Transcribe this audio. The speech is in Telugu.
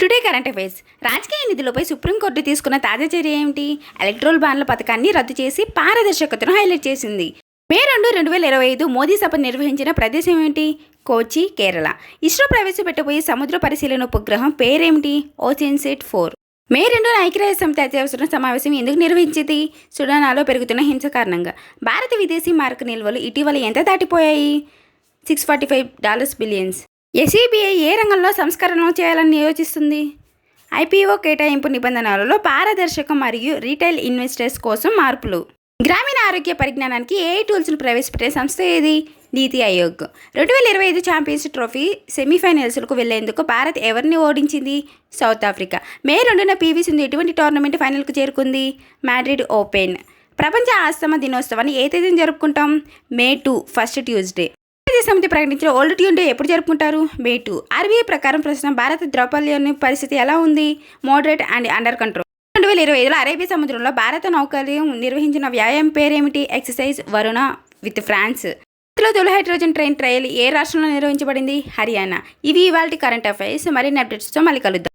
Today current affairs. రాజకీయ నిధులపై సుప్రీంకోర్టు తీసుకున్న తాజా చర్య ఏమిటి? ఎలక్ట్రల్ బాండ్ల పథకాన్ని రద్దు చేసి పారదర్శకతను హైలైట్ చేసింది. మే 2, 2025 మోదీ సభ నిర్వహించిన ప్రదేశం ఏమిటి? కోచి, కేరళ. ఇస్రో ప్రవేశపెట్టబోయే సముద్ర పరిశీలన ఉపగ్రహం పేరేమిటి? OceanSat-4. మే 2న ఐక్యరాజ్య సమితి అత్యవసర సమావేశం ఎందుకు నిర్వహించింది? సుడానాలో పెరుగుతున్న హింస కారణంగా. భారత విదేశీ మారక నిల్వలు ఇటీవల ఎంత దాటిపోయాయి? $645 బిలియన్స్. SEBI ఏ రంగంలో సంస్కరణలు చేయాలని యోచిస్తుంది? IPO కేటాయింపు నిబంధనలలో పారదర్శకం మరియు రీటైల్ ఇన్వెస్టర్స్ కోసం మార్పులు. గ్రామీణ ఆరోగ్య పరిజ్ఞానానికి AI టూల్స్ను ప్రవేశపెట్టే సంస్థ ఏది? నీతి ఆయోగ్. 2025 ఛాంపియన్స్ ట్రోఫీ సెమీఫైనల్స్కు వెళ్లేందుకు భారత్ ఎవరిని ఓడించింది? South Africa. మే 2న PV సింధు ఎటువంటి టోర్నమెంట్ ఫైనల్కు చేరుకుంది? Madrid open. ప్రపంచ ఆస్తమా దినోత్సవాన్ని ఏ తేదీన జరుపుకుంటాం? May 2, first Tuesday. సమితి ప్రకటించిన ఓల్డ్ ట్యూన్ డే ఎప్పుడు జరుపుకుంటారు? May 2. RBI ప్రకారం ప్రస్తుతం భారత ద్రౌపల్యం పరిస్థితి ఎలా ఉంది? Moderate and under control. 2025లో అరేబియా సముద్రంలో భారత నౌకాదళం నిర్వహించిన వ్యాయామం పేరేమిటి? Exercise Varuna with France. తొలి హైడ్రోజన్ ట్రైన్ ట్రయల్ ఏ రాష్ట్రంలో నిర్వహించబడింది? హర్యానా. ఇవి ఇవాల్టి కరెంట్ అఫైర్స్. మరిన్ని అప్డేట్స్తో మళ్ళీ కలుద్దాం.